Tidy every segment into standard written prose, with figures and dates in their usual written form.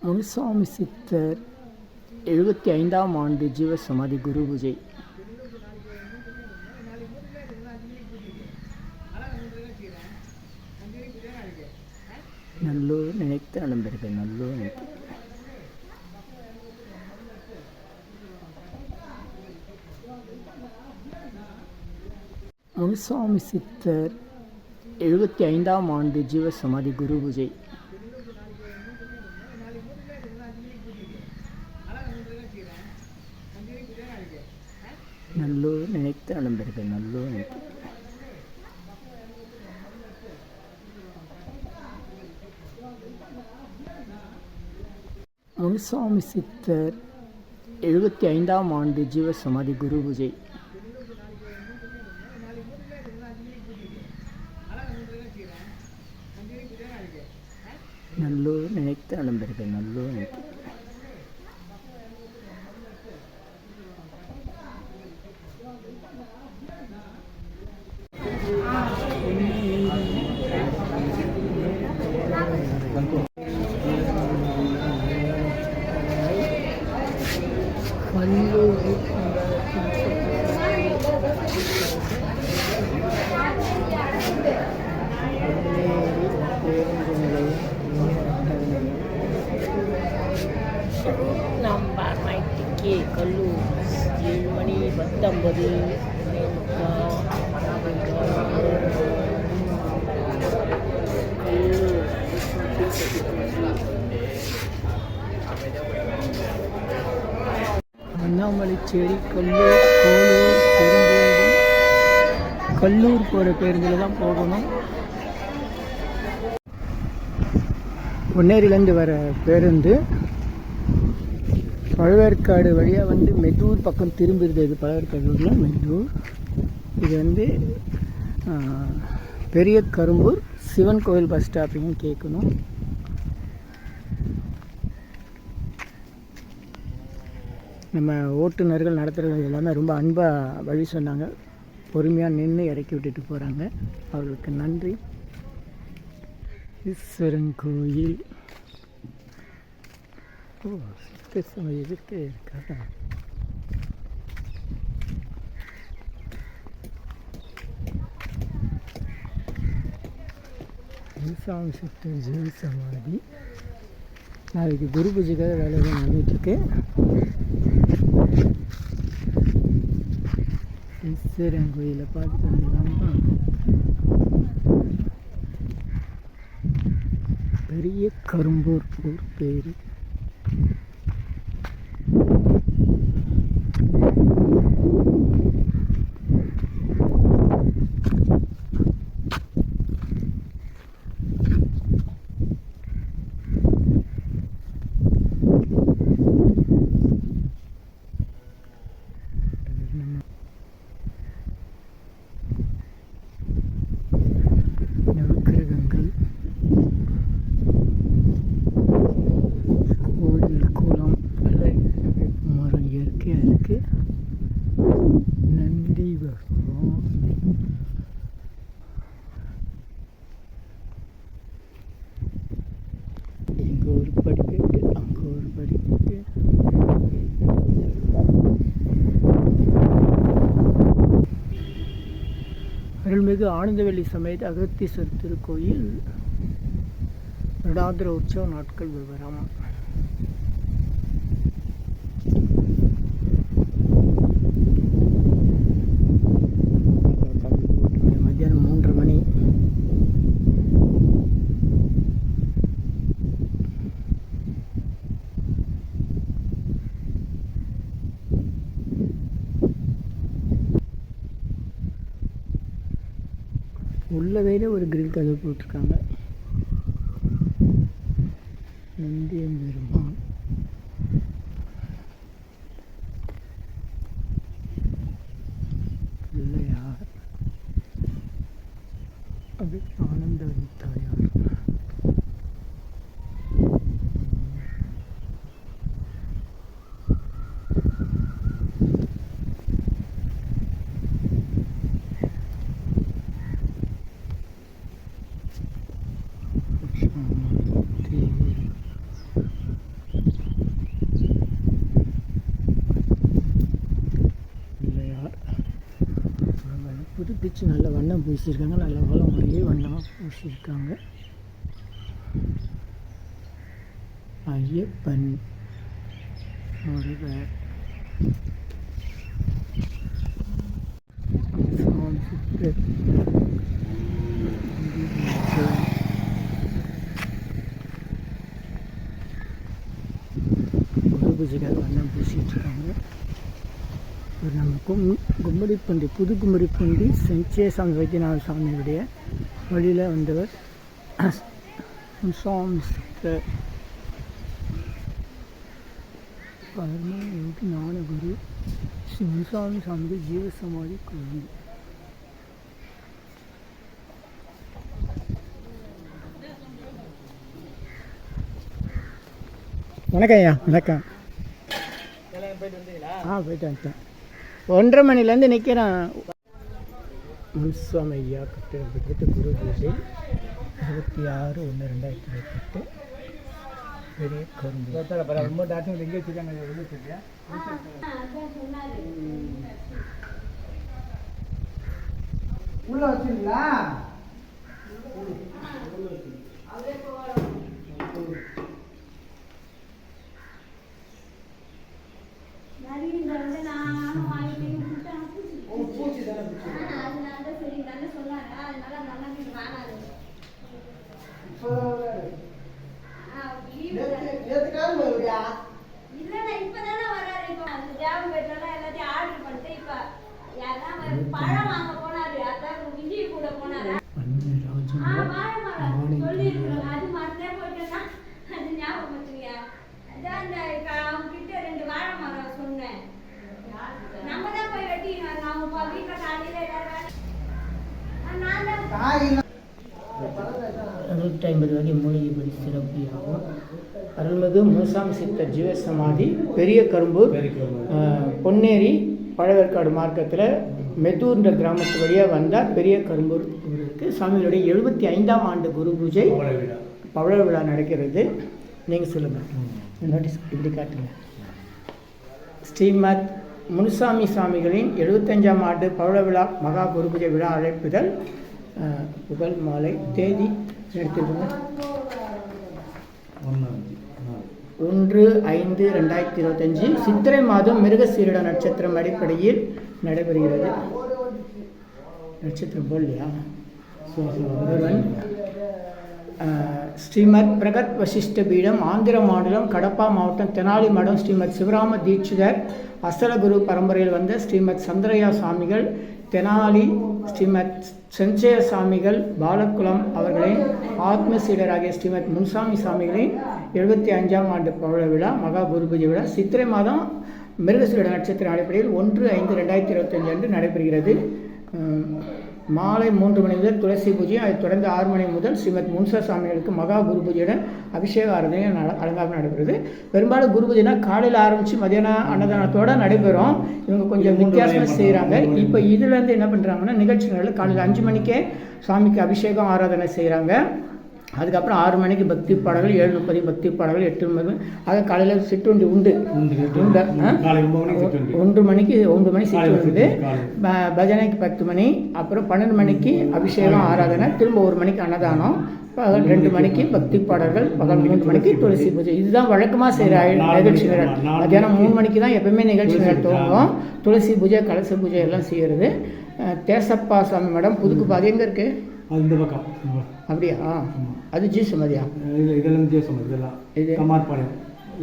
முனுசாமி சித்தர் 75ஆம் ஆண்டு ஜீவசமாதி குரு பூஜை. நல்லூர் நினைத்து அலம்பர்கள் நல்லூர் நினைத்து முனுசாமி சித்தர் 75ஆம் ஆண்டு ஜீவசமாதி குரு பூஜை. நல்லூர் நினைத்து அலம்பர்கள் நல்லூர் நினைத்து முனுசாமி சித்தர் 75ஆம் ஆண்டு ஜீவசமாதி குரு பூஜை. நல்லூர் நினைத்து அலம்பர்கள் நல்லூர் நினைத்து நம்பர் 90K கல்லூர் 7 மணி 19 அண்ணாமலைச்சேரி கல்லூர் கோலூர் பெருந்தேடி கல்லூர் போகிற பேருந்தில் தான் போகணும். பொன்னேரியிலேருந்து வர பேருந்து பழவேற்காடு வழியாக வந்து மெதூர் பக்கம் திரும்பிடுது. இது பழவேற்காடு மெதூர். இது பெரிய கரும்பூர் சிவன் கோவில் பஸ் ஸ்டாப்பிங்னு கேட்கணும். நம்ம ஓட்டுநர்கள் நடத்துகிறவங்க எல்லாமே ரொம்ப அன்பாக வழி சொன்னாங்க. பொறுமையாக நின்று இறக்கி விட்டுட்டு போகிறாங்க. அவர்களுக்கு நன்றி. ஈஸ்வரன் கோயில் சித்த சமயத்துக்கு இருக்காங்க. முனுசாமி சித்தர் ஜீவ சமாதி. நாளைக்கு குரு பூஜைக்காக வேலைகள் நடந்துட்டுருக்கு. ஈஸ்வரன் கோயிலை பார்த்து வந்துடலாமா? பெரிய கரும்பூர் ஊர் பேர். நவக்கிரகங்கள், கோயில் குளம், மரம் இயற்கையாக இருக்கு. நந்தி பகவான், இங்கே ஒரு படிக்கட்டு, அங்கே ஒரு படிக்கட்டு. அருள்மிகு ஆனந்தவெளி சமேத அகத்தீஸ்வரர் திருக்கோயில் வருடாந்திர உற்சவ நாட்கள் விவரம். மத்தியானம் 3:30 மணி. உள்ளதையில ஒரு கிரில் கதவு போட்டிருக்காங்க. நந்தியம் பெருமான், பிள்ளையார், அது ஆனந்தவதி தாயார். பிள்ளையார் புதுப்பிச்சு நல்ல வண்ணம் பூசியிருக்காங்க. நல்ல வளம் ஒரே வண்ணமாக பூசியிருக்காங்க. ஐயப்பன் முருகர் பூஜைகள் வண்ணம் பூசிட்டு இருக்காங்க. ஒரு நம்ம கும்மடிப்பண்டி புது கும்மடிப்பண்டி செஞ்சேசாமி வைத்தியநாத சாமியுடைய வழியில் வந்தவர் சுவாமி சித்தர் யோகி ஞானகுரு ஸ்ரீ முனுசாமி சாமிகள் ஜீவசமாதி கோவில். வணக்கம் ஐயா. வணக்கம். போயிட்டு வந்துட்டேன். 1:30 மணிலேருந்து நிற்கிறேன். முனுசாமி ஐயா கட்டிடப்பட்டு குரு பூஜை 26/1/2018 பெரிய கரும்பு ரொம்ப டாக்டர் எங்கே வச்சுருக்காங்க உள்ள வச்சுருங்களா? வகை மூலிகைப்படி சிறப்பியாகும். அருள்மிகு முனுசாமி சித்தர் ஜீவசமாதி பெரிய கரும்பூர் பொன்னேரி பழவேற்காடு மார்க்கத்தில் மெதூர்ன்ற கிராமத்து வழியாக வந்தால் பெரிய கரும்பூர் இருக்குது. சாமிகளுடைய 75ஆம் ஆண்டு குரு பூஜை பவழ விழா நடக்கிறது. நீங்கள் சொல்லுங்கள். நோட்டீஸ் இப்படி காட்டுங்க. ஸ்ரீமத் முனுசாமி சாமிகளின் 75ஆம் ஆண்டு பவழ விழா மகா குரு பூஜை விழா அழைப்புதல் புகழ் மாலை தேதி எடுத்துக்கோங்க. 1/5/2025 சித்திரை மாதம் மிருகசீரிட நட்சத்திரம் அடிப்படையில் நடைபெறுகிறது. நட்சத்திரம் போடலையா? ஸ்ரீமத் பிரகத் வசிஷ்ட பீடம் ஆந்திர மாநிலம் கடப்பா மாவட்டம் தெனாலி மடம் ஸ்ரீமத் சிவராம தீட்சிதர் அசலகுரு பரம்பரையில் வந்த ஸ்ரீமத் சந்திரயா சுவாமிகள் தெனாலி ஸ்ரீமத் செஞ்சய சாமிகள் பாலக்குளம் அவர்களின் ஆத்ம சீடராகிய ஸ்ரீமத் முனுசாமி சாமிகளின் 75ஆம் ஆண்டு பவழ விழா மகா குரு பூஜை விழா சித்திரை மாதம் மிருகசீரிட நட்சத்திர அடிப்படையில் 1/5/2025 அன்று நடைபெறுகிறது. மாலை 3 மணி முதல் துளசி பூஜை, அதைத் தொடர்ந்து 6 மணி முதல் ஸ்ரீமத் முனுசா சாமிகளுக்கு மகா குரு பூஜையுடன் அபிஷேக ஆராதனை அலங்காரம் நடைபெறுது. பெரும்பாலும் குரு பூஜைனா காலையில் ஆரம்பித்து மதியானம் அன்னதானத்தோடு நடைபெறும். இவங்க கொஞ்சம் வித்தியாசமாக செய்கிறாங்க. இப்போ இதுலேருந்து என்ன பண்ணுறாங்கன்னா நிகழ்ச்சிகளில் காலையில் 5 மணிக்கே சாமிக்கு அபிஷேகம் ஆராதனை செய்கிறாங்க. அதுக்கப்புறம் 6 மணிக்கு பக்தி பாடல்கள், 7:30 பக்தி பாடல்கள், 8:30 ஆக காலையில் சிற்றுண்டி உண்டு. 1 மணிக்கு 9 மணி சிற்றுண்டி, பஜனைக்கு 10 மணி, அப்புறம் 12 மணிக்கு அபிஷேகம் ஆராதனை, திரும்ப 1 மணிக்கு அன்னதானம், பகல் 2 மணிக்கு பக்தி பாடல்கள், பகல் 3 மணிக்கு துளசி பூஜை. இதுதான் வழக்கமாக செய்கிற நிகழ்ச்சிகள். மத்தியானம் 3 மணிக்கு தான் எப்பவுமே நிகழ்ச்சிகள் துவங்கும். துளசி பூஜை, கலச பூஜை எல்லாம் செய்கிறது. தேசப்பா சாமி மடம் புதுக்குப்பா அது எங்கே இருக்குது? இந்த பக்கம். அப்படியா? அது ஜி சமாதியா? இதெல்லாம் ஜி சமாதி. இதெல்லாம் இது கமார்பாளையம்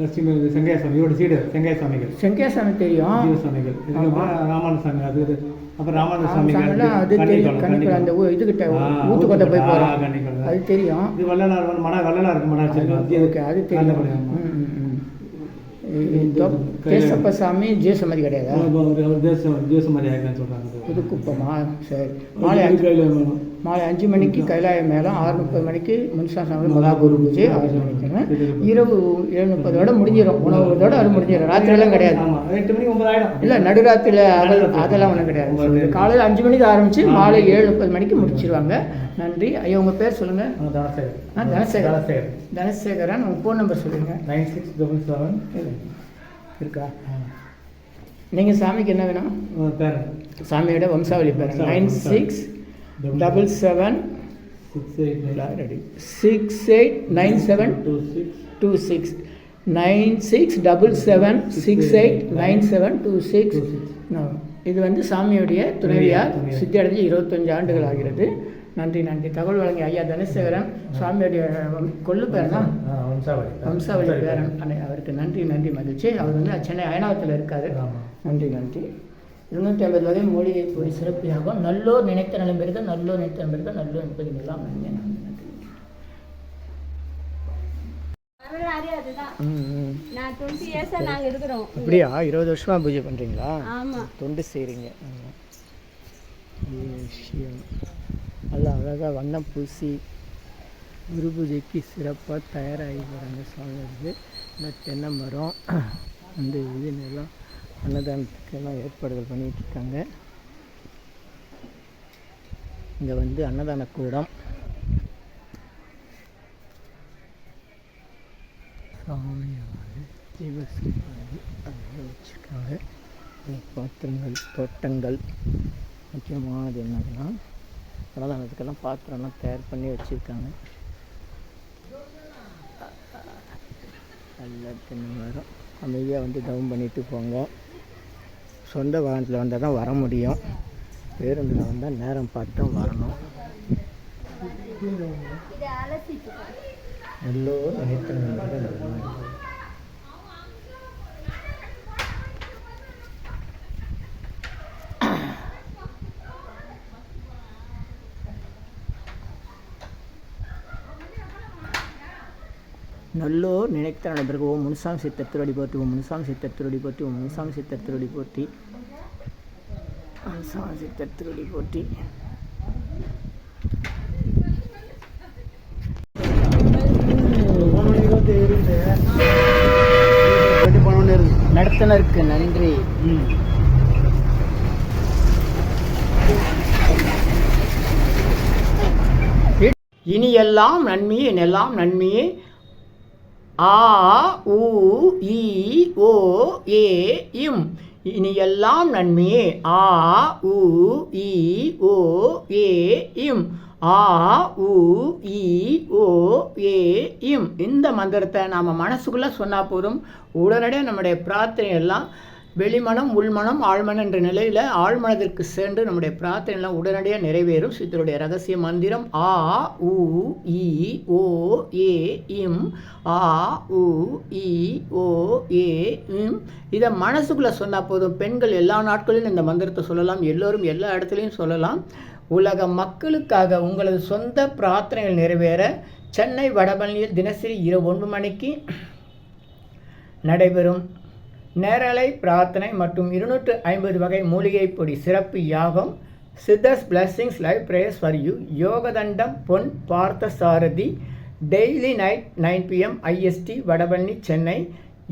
லட்சுமி செங்கையாசாமி இவரோட சீடர் செங்கையாசாமிகள். செங்கையாசாமி தெரியும். ஜீவசாமிகள். ராமானுசாமி அது அப்புறம் ராமானுசாமிகள் அது தெரியும். கண்டிப்பாக அந்த இதுகிட்ட ஊத்துக்கொண்டை போய் போகிறோம், அது தெரியும். இது வள்ளலார் மன வள்ளலாருக்கு மனாச்சாரி. ஓகே, அது தெரியும். தேசப்ப சாமி ஜீவசமாதி கிடையாது, ஜீவசமாதி ஆகிருக்கான்னு சொல்கிறாங்க. புதுக்குப்பமா? சரி. மாலை மாலை 5 மணிக்கு கைலாய மேளம், 6:30 மணிக்கு முன்சாமி மகா குரு பூஜை, 6 மணிக்குங்க. இரவு 7:30 முடிஞ்சிடும். உணவோட அது முடிஞ்சிடும். ராத்திரியெல்லாம் கிடையாது. 8 மணி 9 ஆகிடும். இல்லை, நடுராத்திரியில் அதெல்லாம் ஒன்றும் கிடையாது. காலையில் 5 மணிக்கு ஆரம்பித்து மாலை 7:30 மணிக்கு முடிச்சிருவாங்க. நன்றி ஐயா. உங்கள் பேர் சொல்லுங்கள். தனசேகரன். உங்கள் ஃபோன் நம்பர் சொல்லுங்கள். 9677 இருக்கா? நீங்கள் சாமிக்கு என்ன வேணும்? சாமியோட வம்சாவளி பேர் 9677 689726 9677689726. இது வந்து சாமியுடைய துணைவியார். சித்தி அடைஞ்சு 25 ஆண்டுகள் ஆகிறது. நன்றி. தகவல் வழங்கிய ஐயா தனசேகரன். சுவாமியுடைய கொள்ளு பேரனா வம்சாவளி பேரன். அவருக்கு நன்றி மகிழ்ச்சி. அவர் வந்து சென்னை அயனாவரத்தில் இருக்காரு. நன்றி. 250 வகை மூலிகை பொடி சிறப்பியாகும். நல்லோர் நினைத்த நலம் பெறுக, நல்லோர் நினைத்த நலம் பெறுக, நல்லோர் என்பதுலாம் நன்றி. அப்படியா? 20 வருஷமா பூஜை பண்ணுறீங்களா? தொண்டு செய்கிறீங்க. விஷயம் நல்லா அழகாக வண்ணம் பூசி குரு பூஜைக்கு சிறப்பாக தயாராகி வராங்க சுவாமிகளுக்கு. இந்த தென்னை மரம் வந்து இதுன்னெல்லாம் அன்னதானத்துக்கெல்லாம் ஏற்பாடுகள் பண்ணிகிட்ருக்காங்க. இங்கே வந்து அன்னதான கூடம், சாமியாவது தீபஸ்ரீபாதி அதெல்லாம் வச்சுருக்காங்க. பாத்திரங்கள், தோட்டங்கள். முக்கியமானது என்னதுன்னா அன்னதானத்துக்கெல்லாம் பாத்திரம்லாம் தயார் பண்ணி வச்சுருக்காங்க. எல்லாத்தையும் வரும். அமைதியாக வந்து தவம் பண்ணிட்டு போங்க. சொந்த வாகனத்தில் வந்தால் தான் வர முடியும். பேருந்தில் வந்தால் நேரம் பார்த்து வரணும். எல்லோரும் நினைத்த நல்லோர் நினைத்த நடைபெறுக. ஓம் முனுசாமி சித்தத்திருடி போற்றி, ஓம் முனுசாமி சித்தத்திருடி போற்றி, ஓம் முனுசாமி சித்தத்திருடி போற்றி, முனுசாமி சித்தத்திருடி போற்றி. நடத்தினருக்கு நன்றி. இனி எல்லாம் நன்மையே, எல்லாம் நன்மையே. ஆ உ இ ஓ ஏ இம். இனி எல்லாம் நன்மையே. ஆ உ இ ஓ ஏ இம். ஆ உ இ ஓ ஏ இம். இந்த மந்திரத்தை நாம் மனசுக்குள்ளே சொன்னால் போதும். உடனடியாக நம்முடைய பிரார்த்தனை எல்லாம் வெளிமனம், உள்மனம், ஆழ்மனம் என்ற நிலையில் ஆழ்மனத்திற்கு சென்று நம்முடைய பிரார்த்தனை எல்லாம் உடனடியாக நிறைவேறும். சித்தருடைய ரகசிய மந்திரம் ஆ உ இ ஓ ஏ இம். ஆ உ இ ஓ ஏ இம். இதை மனசுக்குள்ளே சொன்னால் போதும். பெண்கள் எல்லா நாட்களிலும் இந்த மந்திரத்தை சொல்லலாம். எல்லோரும் எல்லா இடத்துலையும் சொல்லலாம். உலக மக்களுக்காக உங்களது சொந்த பிரார்த்தனைகள் நிறைவேற சென்னை வடபழனியில் தினசரி இரவு 9 மணிக்கு நடைபெறும் நேரலை பிரார்த்தனை மற்றும் 250 வகை மூலிகை பொடி சிறப்பு யாகம். Siddhars blessings live prayers for you. யோகதண்டம் Pon Partha Sarathi. Daily night 9 PM IST Vadapalani Chennai.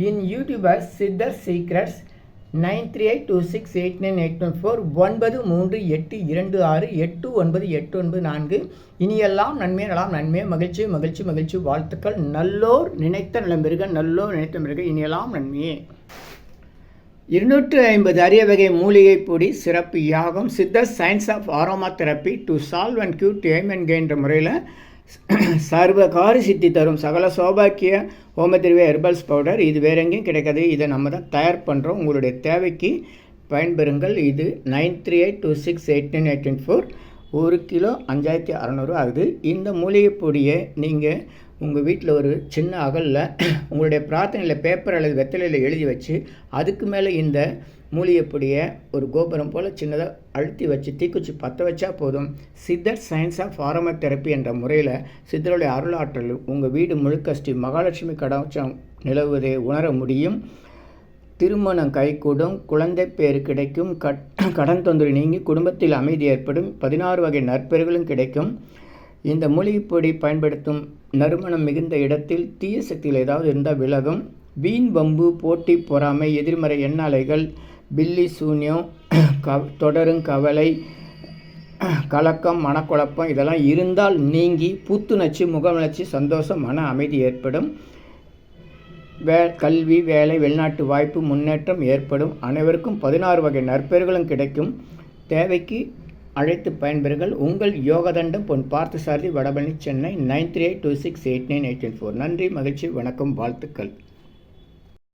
In YouTuber Siddhar secrets 9382689814 938226898994. இனியெல்லாம் நன்மை நலாம் நன்மை மகிழ்ச்சி மகிழ்ச்சி மகிழ்ச்சி வாழ்த்துக்கள். நல்லோர் நினைத்த நலம் பெறுக, நல்லோர் நினைத்த பெறுக. இனியெல்லாம் நன்மையே. 250 அரிய வகை மூலிகை பொடி சிறப்பு யாகம். Siddhar science of aroma therapy to solve and cure to aim and கெயின்ற முறையில் சர்வகாரி சித்தி தரும் சகல சௌபாக்கிய ஹோமதிர்வே ஹெர்பல்ஸ் பவுடர். இது வேற எங்கேயும் கிடைக்காது. இதை நம்ம தான் தயார் பண்ணுறோம். உங்களுடைய தேவைக்கு பயன்பெறுங்கள். இது 9382689814. 1 கிலோ 5600 ஆகுது. இந்த மூலிகை பொடியை நீங்கள் உங்கள் வீட்டில் ஒரு சின்ன அகலில் உங்களுடைய பிரார்த்தனையில் பேப்பர் அல்லது வெத்தலையில் எழுதி வச்சு அதுக்கு மேலே இந்த மூலிகை பொடியை ஒரு கோபுரம் போல் சின்னதாக அழுத்தி வச்சு தீக்குச்சி பற்ற வச்சா போதும். சித்தர் சயின்ஸ் ஆஃப் ஆரோமா தெரப்பி என்ற முறையில் சித்தருடைய அருளாற்றல் உங்கள் வீடு முழுக்க ஸ்ரீ மகாலட்சுமி கடாட்சம் நிலவுவதை உணர முடியும். திருமணம் கைகூடும், குழந்தை பேறு கிடைக்கும், கடன் தொந்தரவு நீங்கி குடும்பத்தில் அமைதி ஏற்படும், 16 வகை நற்பெறுகளும் கிடைக்கும். இந்த மூலிகைப்பொடி பயன்படுத்தும் நறுமணம் மிகுந்த இடத்தில் தீய சக்திகள் ஏதாவது இருந்தால் விலகும். வீண் வம்பு, போட்டி, பொறாமை, எதிர்மறை எண்ணாலைகள், பில்லி சூன்யம், தொடரும் கவலை, கலக்கம், மனக்குழப்பம் இதெல்லாம் இருந்தால் நீங்கி புத்துணர்ச்சி, முகமலர்ச்சி, சந்தோஷம், மன அமைதி ஏற்படும். கல்வி, வேலை, வெளிநாட்டு வாய்ப்பு, முன்னேற்றம் ஏற்படும். அனைவருக்கும் 16 வகை நற்பெறுகளும் கிடைக்கும். தேவைக்கு அழைத்து பயன்பெறுங்கள். உங்கள் யோகதண்டம் பொன் பார்த்தசாரதி, வடபழனி, சென்னை 9382689884. நன்றி, மகிழ்ச்சி, வணக்கம், வாழ்த்துக்கள்.